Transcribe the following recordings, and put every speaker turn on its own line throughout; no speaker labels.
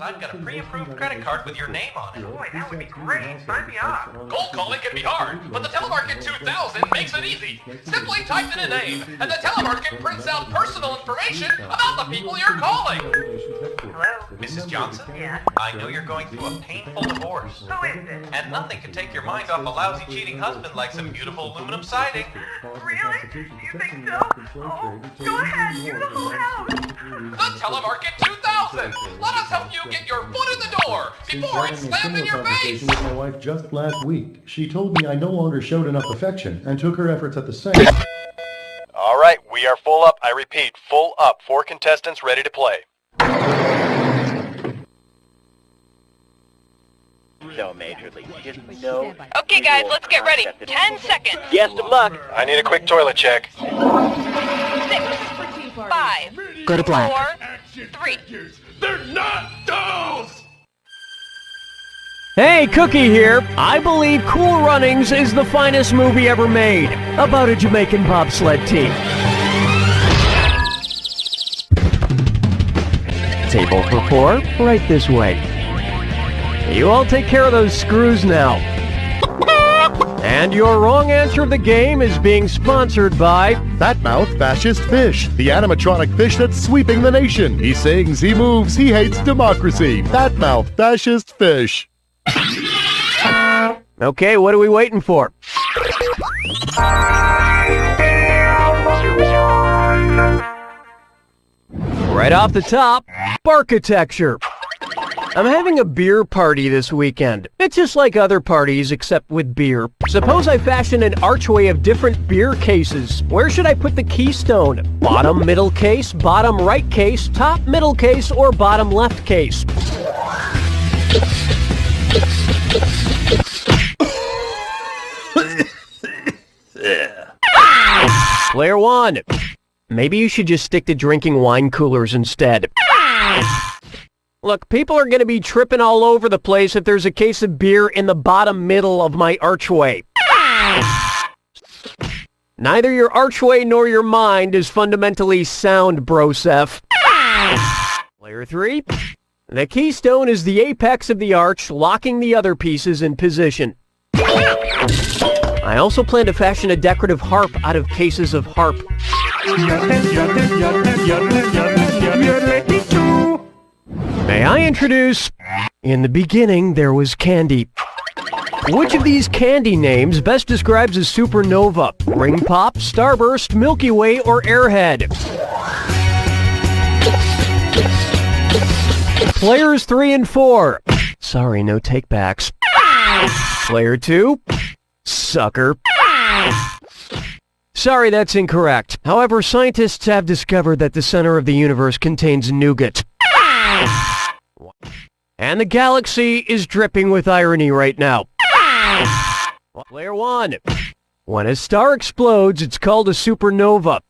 I've got a pre-approved credit card with your name on it.
Boy, that would be great. Sign me up.
Cold calling can be hard, but the Telemarket 2000 makes it easy. Simply type in a name, and the Telemarket prints out personal information about the people you're calling.
Hello?
Mrs. Johnson?
Yeah?
I know you're going through a painful divorce.
Who is it?
And nothing can take your mind off a lousy cheating husband like some beautiful aluminum siding.
Really? You think so? Oh, go ahead. Use the whole house.
The Telemarket 2000! Let us help you get your foot in the door before it's slammed in your face!
With my wife just last week. She told me I no longer showed enough affection and took her efforts at the same.
All right, we are full up. I repeat, full up. 4 contestants ready to play.
So majorly, just no.
Okay, guys, let's get ready. 10 seconds.
Best of luck.
I need a quick toilet check.
6, 5,
Go to black.
4, 3.
They're not dolls!
Hey, Cookie here. I believe Cool Runnings is the finest movie ever made about a Jamaican bobsled team. Table for 4, right this way. You all take care of those screws now. And your wrong answer of the game is being sponsored by...
That mouth, Fascist Fish, the animatronic fish that's sweeping the nation. He sings, he moves, he hates democracy. That mouth, Fascist Fish.
Okay, what are we waiting for? Right off the top, architecture. I'm having a beer party this weekend. It's just like other parties except with beer. Suppose I fashion an archway of different beer cases. Where should I put the keystone? Bottom middle case, bottom right case, top middle case, or bottom left case? Player 1. Maybe you should just stick to drinking wine coolers instead. Look, people are going to be tripping all over the place if there's a case of beer in the bottom middle of my archway. Neither your archway nor your mind is fundamentally sound, Broseph. Player 3. The keystone is the apex of the arch, locking the other pieces in position. I also plan to fashion a decorative harp out of cases of harp. May I introduce... In the beginning, there was candy. Which of these candy names best describes a supernova? Ring Pop, Starburst, Milky Way, or Airhead? Players 3 and 4. Sorry, no takebacks. Player 2. Sucker. Sorry, that's incorrect. However, scientists have discovered that the center of the universe contains nougat. And the galaxy is dripping with irony right now. Player 1. When a star explodes, it's called a supernova.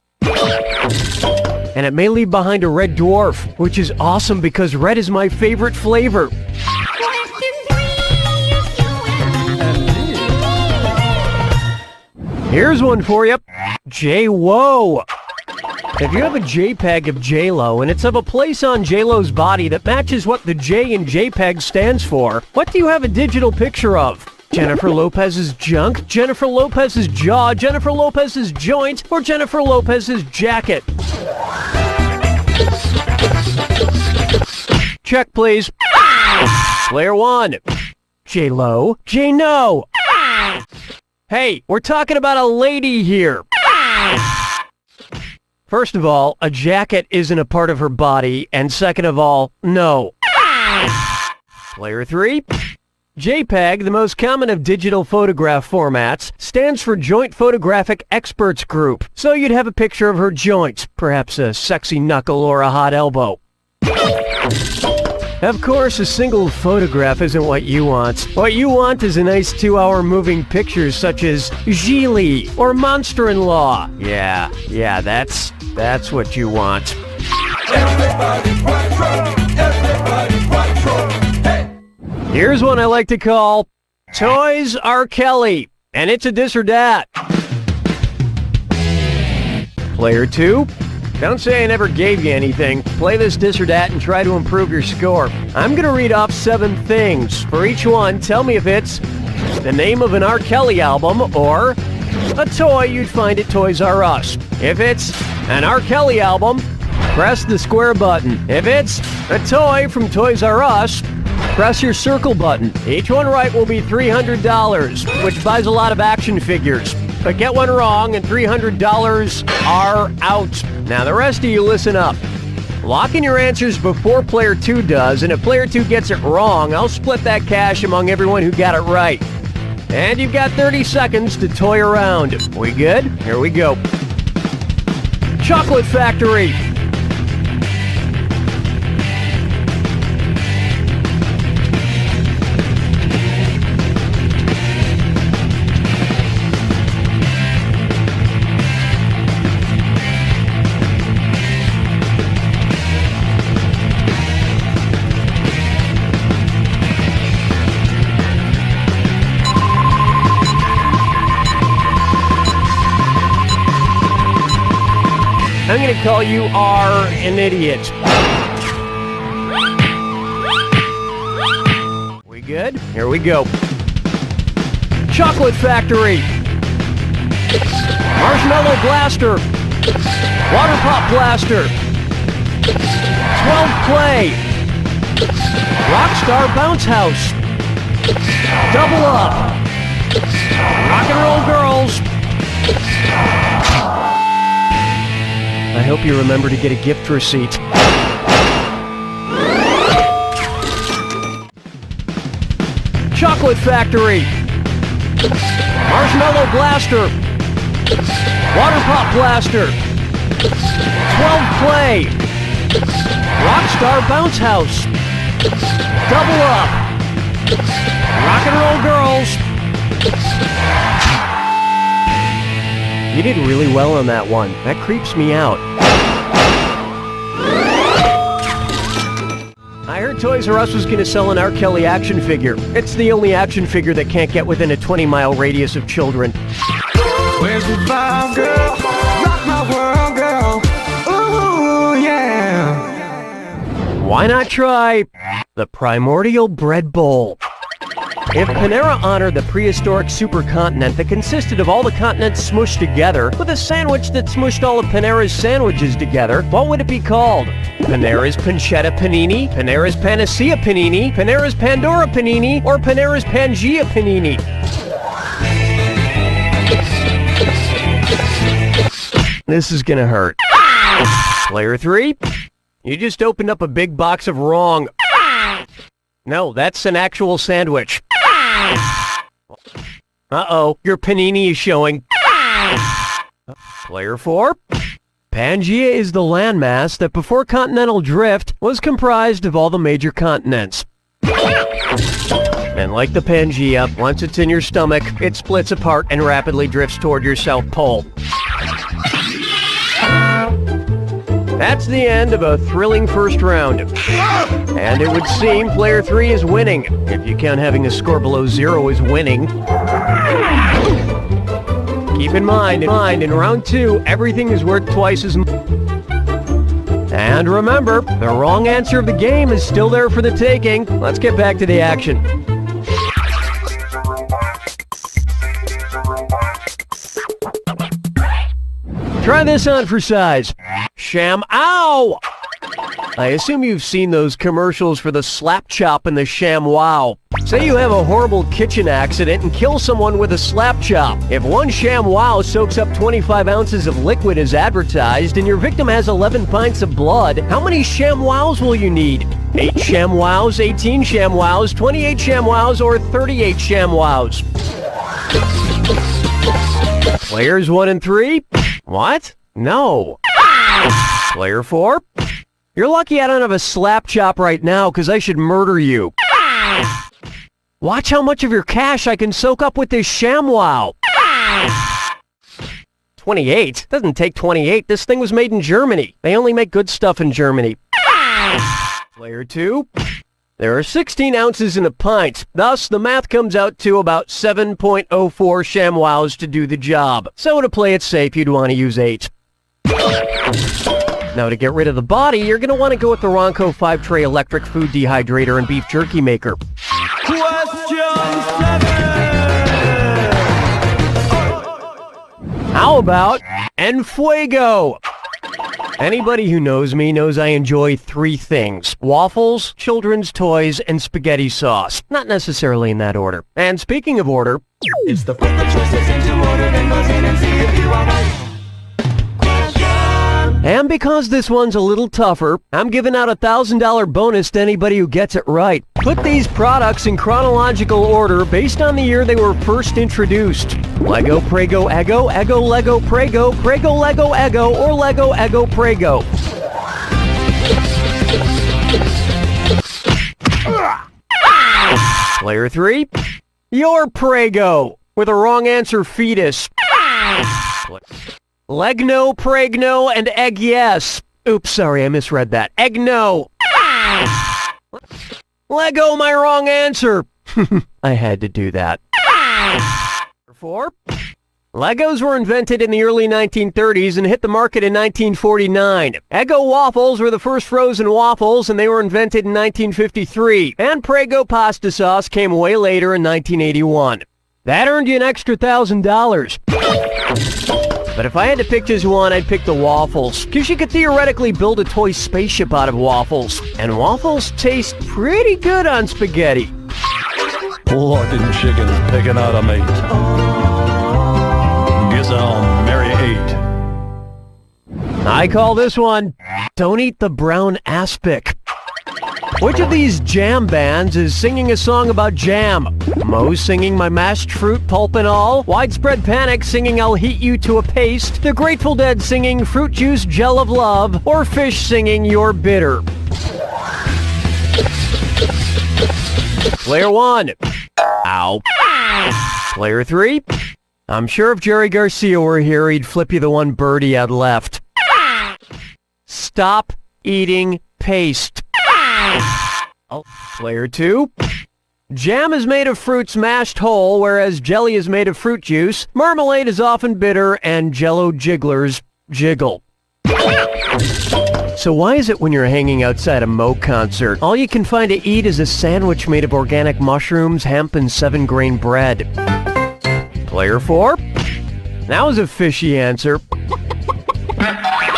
And it may leave behind a red dwarf, which is awesome because red is my favorite flavor. Here's one for you. J-Wo. If you have a JPEG of J-Lo and it's of a place on J-Lo's body that matches what the J in JPEG stands for, what do you have a digital picture of? Jennifer Lopez's junk, Jennifer Lopez's jaw, Jennifer Lopez's joint, or Jennifer Lopez's jacket? Check, please. Player 1. J-Lo. J-No. Hey, we're talking about a lady here. First of all, a jacket isn't a part of her body, and second of all, no. Player 3. JPEG, the most common of digital photograph formats, stands for Joint Photographic Experts Group. So you'd have a picture of her joints, perhaps a sexy knuckle or a hot elbow. Of course, a single photograph isn't what you want. What you want is a nice 2-hour moving picture such as Geely or Monster-in-Law. Yeah, that's what you want. Here's one I like to call Toys R. Kelly, and it's a dis or dat. Player 2, Don't say I never gave you anything. Play this disordat and try to improve your score. I'm gonna read off 7 things. For each one, tell me if it's the name of an R. Kelly album or a toy you'd find at Toys R Us. If it's an R. Kelly album, press the square button. If it's a toy from Toys R Us, press your circle button. Each one right will be $300, which buys a lot of action figures. But get one wrong and $300 are out. Now the rest of you listen up. Lock in your answers before player 2 does, and if player 2 gets it wrong, I'll split that cash among everyone who got it right. And you've got 30 seconds to toy around. We good? Here we go. Chocolate Factory. I'm going to call you are an idiot. We good? Here we go. Chocolate Factory. Marshmallow Blaster. Water Pop Blaster. 12 Play. Rockstar Bounce House. Double Up. Rock and Roll Girls. I hope you remember to get a gift receipt. Chocolate Factory. Marshmallow Blaster. Water Pop Blaster. 12 Play. Rockstar Bounce House. Double Up. Rock and Roll Girls. You did really well on that one. That creeps me out. I heard Toys R Us was going to sell an R. Kelly action figure. It's the only action figure that can't get within a 20-mile radius of children.
Where's the vibe, girl? Rock my world, girl. Ooh, yeah.
Why not try the Primordial Bread Bowl? If Panera honored the prehistoric supercontinent that consisted of all the continents smushed together with a sandwich that smushed all of Panera's sandwiches together, what would it be called? Panera's Pancetta Panini, Panera's Panacea Panini, Panera's Pandora Panini, or Panera's Pangea Panini? This is gonna hurt. Player 3, you just opened up a big box of wrong. No, that's an actual sandwich. Uh-oh, your panini is showing. Player 4. Pangea is the landmass that before continental drift was comprised of all the major continents. And like the Pangea, once it's in your stomach, it splits apart and rapidly drifts toward your South Pole. That's the end of a thrilling first round. And it would seem player 3 is winning, if you count having a score below 0 as winning. Keep in mind, in round 2, everything is worth twice as much. And remember, the wrong answer of the game is still there for the taking. Let's get back to the action. Try this on for size. Sham Ow! I assume you've seen those commercials for the slap chop and the sham wow. Say you have a horrible kitchen accident and kill someone with a slap chop. If one sham wow soaks up 25 ounces of liquid as advertised and your victim has 11 pints of blood, how many sham wows will you need? 8 sham wows, 18 sham wows, 28 sham wows, or 38 sham wows? Players 1 and 3? What? No. Player 4? You're lucky I don't have a slap chop right now, because I should murder you. Watch how much of your cash I can soak up with this ShamWow. 28? Doesn't take 28. This thing was made in Germany. They only make good stuff in Germany. Player 2? There are 16 ounces in a pint. Thus, the math comes out to about 7.04 ShamWows to do the job. So to play it safe, you'd want to use 8. Now to get rid of the body, you're going to want to go with the Ronco 5-tray electric food dehydrator and beef jerky maker. How about Enfuego? Anybody who knows me knows I enjoy 3 things: waffles, children's toys, and spaghetti sauce. Not necessarily in that order. And speaking of order,
It's the put the choices into order, then buzz in and see if you are right.
and because this one's a little tougher, I'm giving out a $1,000 bonus to anybody who gets it right. Put these products in chronological order based on the year they were first introduced. Lego, Prego, Eggo, Eggo, Lego, Prego, Prego, Lego, Eggo, or Lego, Eggo, Prego. Player 3, your Prego, with a wrong answer fetus. Leg no, preg no, and egg yes. Oops, sorry, I misread that. Egg no. Lego, my wrong answer. I had to do that. 4. Legos were invented in the early 1930s and hit the market in 1949. Eggo waffles were the first frozen waffles, and they were invented in 1953. And Prego pasta sauce came way later in 1981. That earned you an extra $1,000. But if I had to pick just one, I'd pick the waffles, because you could theoretically build a toy spaceship out of waffles. And waffles taste pretty good on spaghetti.
Fucking chickens picking out a mate. Guess I'll marry 8.
I call this one, don't eat the brown aspic. Which of these jam bands is singing a song about jam? Moe's singing My Mashed Fruit, Pulp and All, Widespread Panic singing I'll Heat You to a Paste, The Grateful Dead singing Fruit Juice, Gel of Love, or Fish singing You're Bitter. Player 1. Ow. Player 3. I'm sure if Jerry Garcia were here, he'd flip you the one bird he had left. Stop eating paste. Oh. Player 2. Jam is made of fruits mashed whole, whereas jelly is made of fruit juice. Marmalade is often bitter, and Jell-O jigglers jiggle. So why is it when you're hanging outside a Moe concert, all you can find to eat is a sandwich made of organic mushrooms, hemp, and 7-grain bread? Player 4. That was a fishy answer.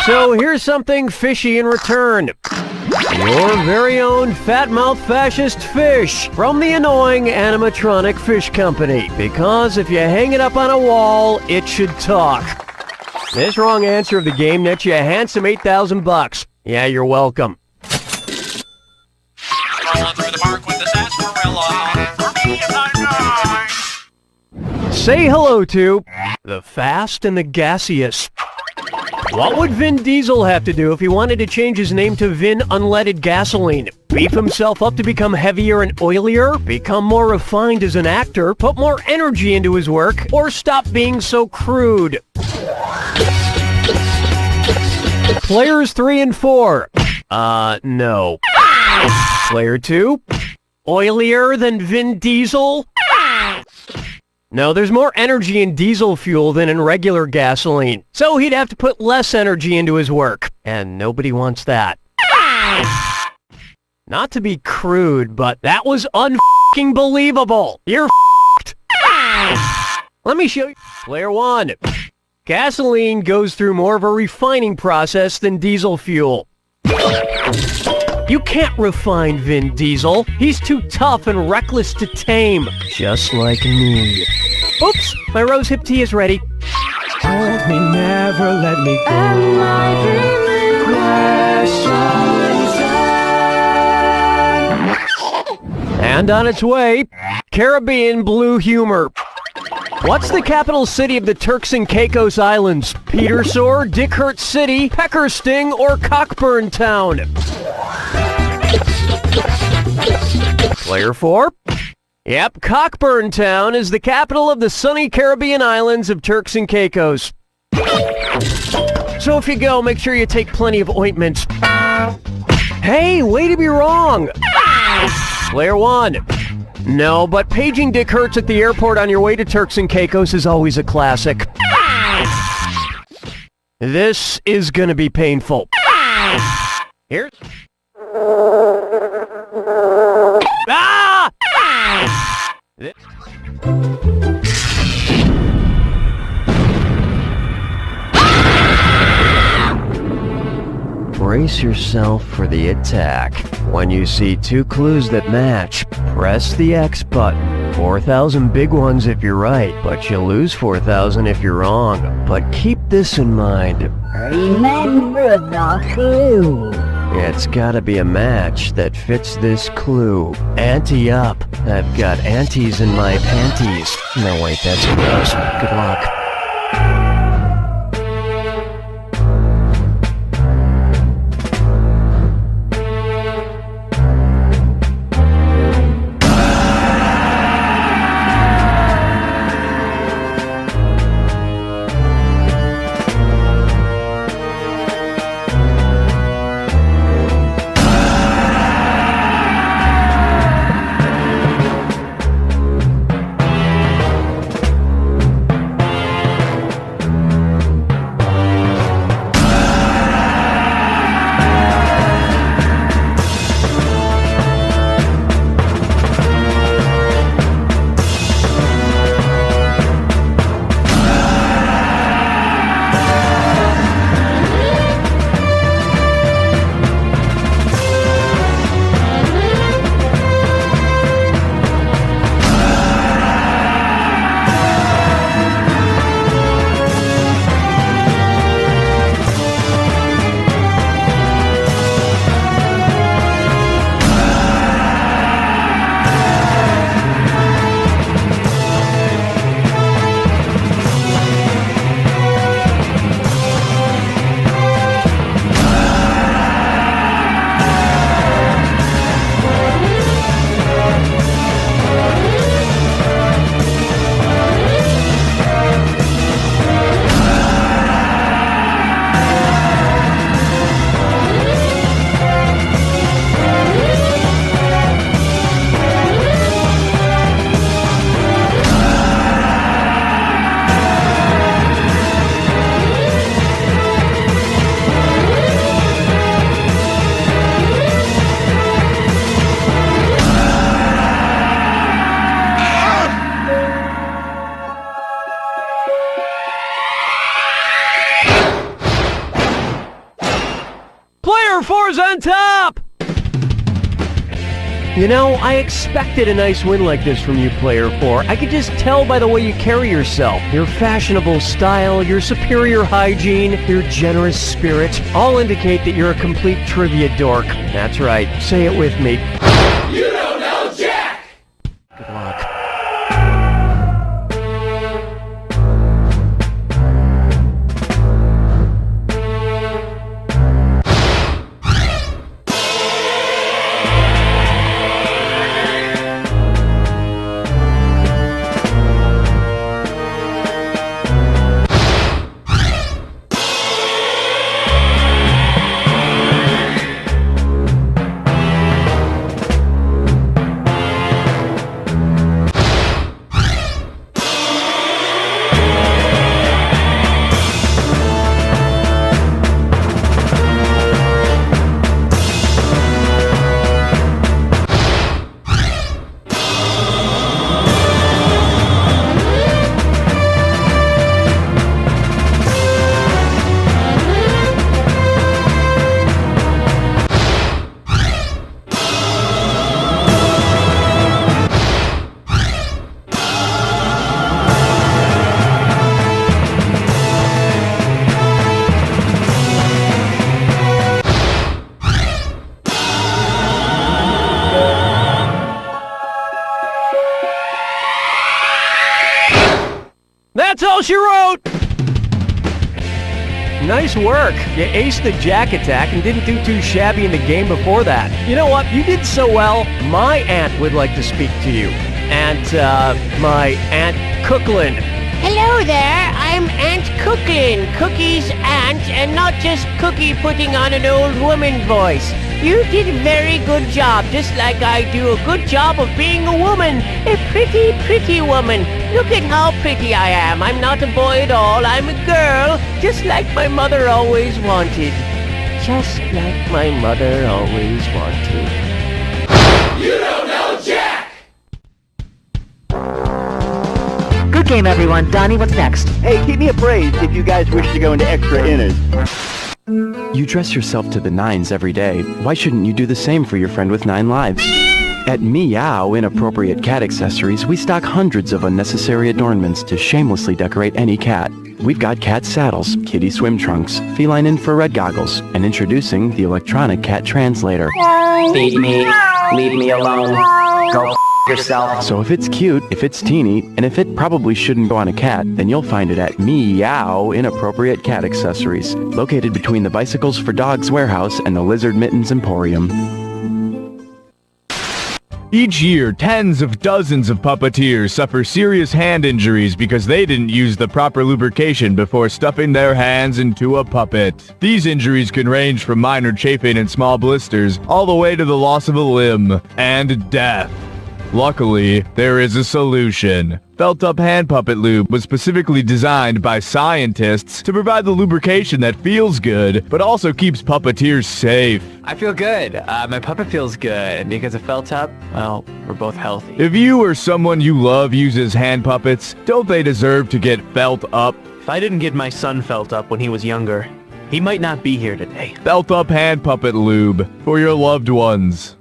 So here's something fishy in return. Your very own fat-mouthed fascist fish from the annoying animatronic fish company. Because if you hang it up on a wall, it should talk. This wrong answer of the game nets you a handsome $8,000. Yeah, you're welcome. Say hello to the fast and the gaseous. What would Vin Diesel have to do if he wanted to change his name to Vin Unleaded Gasoline? Beef himself up to become heavier and oilier? Become more refined as an actor? Put more energy into his work? Or stop being so crude? Players 3 and 4. No. Player 2. Oilier than Vin Diesel? No, there's more energy in diesel fuel than in regular gasoline. So he'd have to put less energy into his work. And nobody wants that. Not to be crude, but that was un-f***ing believable. You're f***ed. Let me show you. Player 1. Gasoline goes through more of a refining process than diesel fuel. You can't refine Vin Diesel. He's too tough and reckless to tame. Just like me. Oops, my rose hip tea is ready.
Hold me, never let me go. Am I dreaming?
And on its way, Caribbean blue humor. What's the capital city of the Turks and Caicos Islands? Petersore, Dickhurt City, Peckersting, or Cockburn Town? Player 4. Yep, Cockburn Town is the capital of the sunny Caribbean islands of Turks and Caicos. So if you go, make sure you take plenty of ointment. Hey, way to be wrong! Player 1. No, but paging Dick Hertz at the airport on your way to Turks and Caicos is always a classic. This is gonna be painful. Here's... Ah! This... Brace yourself for the attack. When you see 2 clues that match, press the X button. 4,000 big ones if you're right, but you lose 4,000 if you're wrong. But keep this in mind.
Remember the clue.
It's gotta be a match that fits this clue. Ante up. I've got antes in my panties. No, wait, that's gross. Good luck. Player 4's on top! You know, I expected a nice win like this from you, Player 4. I could just tell by the way you carry yourself. Your fashionable style, your superior hygiene, your generous spirit, all indicate that you're a complete trivia dork. That's right. Say it with me.
You don't know Jack!
Good luck. That's all she wrote! Nice work. You aced the Jack attack and didn't do too shabby in the game before that. You know what? You did so well, my aunt would like to speak to you. My Aunt Cooklin.
Hello there, I'm Aunt Cooklin, Cookie's aunt, and not just Cookie putting on an old woman voice. You did a very good job, just like I do a good job of being a woman. A pretty, pretty woman. Look at how pretty I am. I'm not a boy at all. I'm a girl, just like my mother always wanted. Just like my mother always wanted.
You don't know Jack!
Good game, everyone. Donnie, what's next?
Hey, keep me appraised if you guys wish to go into extra inners.
You dress yourself to the nines every day. Why shouldn't you do the same for your friend with 9 lives? At Meow Inappropriate Cat Accessories, we stock hundreds of unnecessary adornments to shamelessly decorate any cat. We've got cat saddles, kitty swim trunks, feline infrared goggles, and introducing the electronic cat translator.
Feed me. Leave me alone. Go yourself.
So if it's cute, if it's teeny, and if it probably shouldn't go on a cat, then you'll find it at Meow Inappropriate Cat Accessories, located between the Bicycles for Dogs warehouse and the Lizard Mittens Emporium.
Each year, tens of dozens of puppeteers suffer serious hand injuries because they didn't use the proper lubrication before stuffing their hands into a puppet. These injuries can range from minor chafing and small blisters all the way to the loss of a limb and death. Luckily, there is a solution. Felt-up hand puppet lube was specifically designed by scientists to provide the lubrication that feels good, but also keeps puppeteers safe.
I feel good. My puppet feels good. Because of Felt-up, well, we're both healthy.
If you or someone you love uses hand puppets, don't they deserve to get felt up?
If I didn't get my son felt up when he was younger, he might not be here today.
Felt-up hand puppet lube for your loved ones.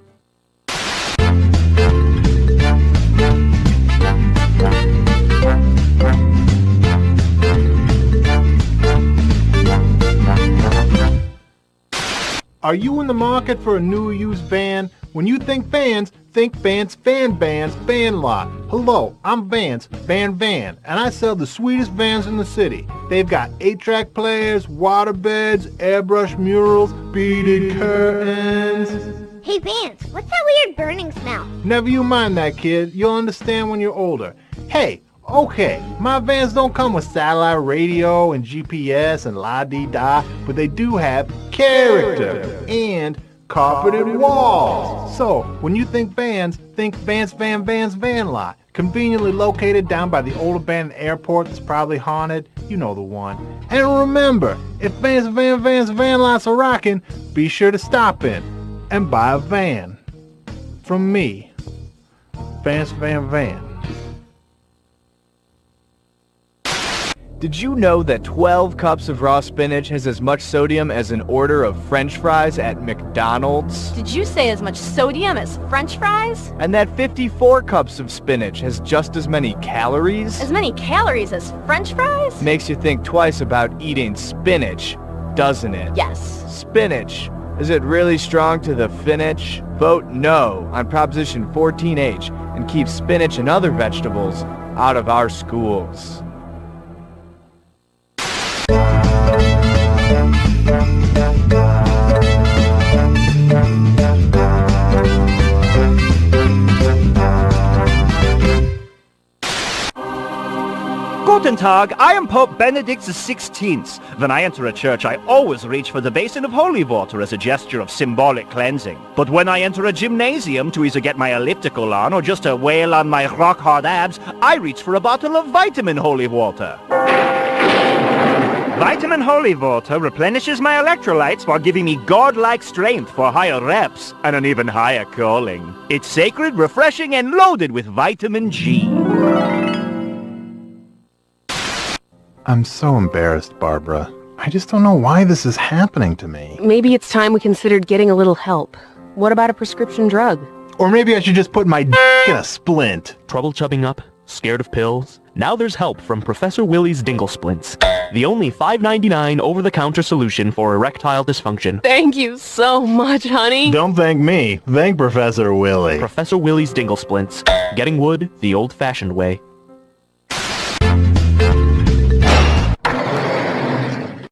Are you in the market for a new or used van? When you think Vans Van Lot. Hello, I'm Vance, Van, and I sell the sweetest vans in the city. They've got 8-track players, water beds, airbrush murals, beaded curtains.
Hey Vance, what's that weird burning smell?
Never you mind that, kid. You'll understand when you're older. Hey, okay, my vans don't come with satellite radio and GPS and la-dee-da, but they do have character and carpeted walls. So, when you think vans, think Vance Van Lot. Conveniently located down by the old abandoned airport that's probably haunted. You know the one. And remember, if Vance Van Lots are rocking, be sure to stop in and buy a van. From me, Vance Van.
Did you know that 12 cups of raw spinach has as much sodium as an order of French fries at McDonald's?
Did you say as much sodium as French fries?
And that 54 cups of spinach has just as many calories?
As many calories as French fries?
Makes you think twice about eating spinach, doesn't it?
Yes.
Spinach. Is it really strong to the finish? Vote no on Proposition 14H and keep spinach and other vegetables out of our schools.
Guten Tag, I am Pope Benedict XVI. When I enter a church, I always reach for the basin of holy water as a gesture of symbolic cleansing. But when I enter a gymnasium to either get my elliptical on or just to wail on my rock-hard abs, I reach for a bottle of vitamin holy water. Vitamin holy water replenishes my electrolytes while giving me godlike strength for higher reps and an even higher calling. It's sacred, refreshing, and loaded with vitamin G.
I'm so embarrassed, Barbara. I just don't know why this is happening to me.
Maybe it's time we considered getting a little help. What about a prescription drug?
Or maybe I should just put my in a splint.
Trouble chubbing up? Scared of pills? Now there's help from Professor Willie's Dingle Splints, the only $5.99 over-the-counter solution for erectile dysfunction.
Thank you so much, honey.
Don't thank me. Thank Professor Willie.
Professor Willie's Dingle Splints. Getting wood the old-fashioned way.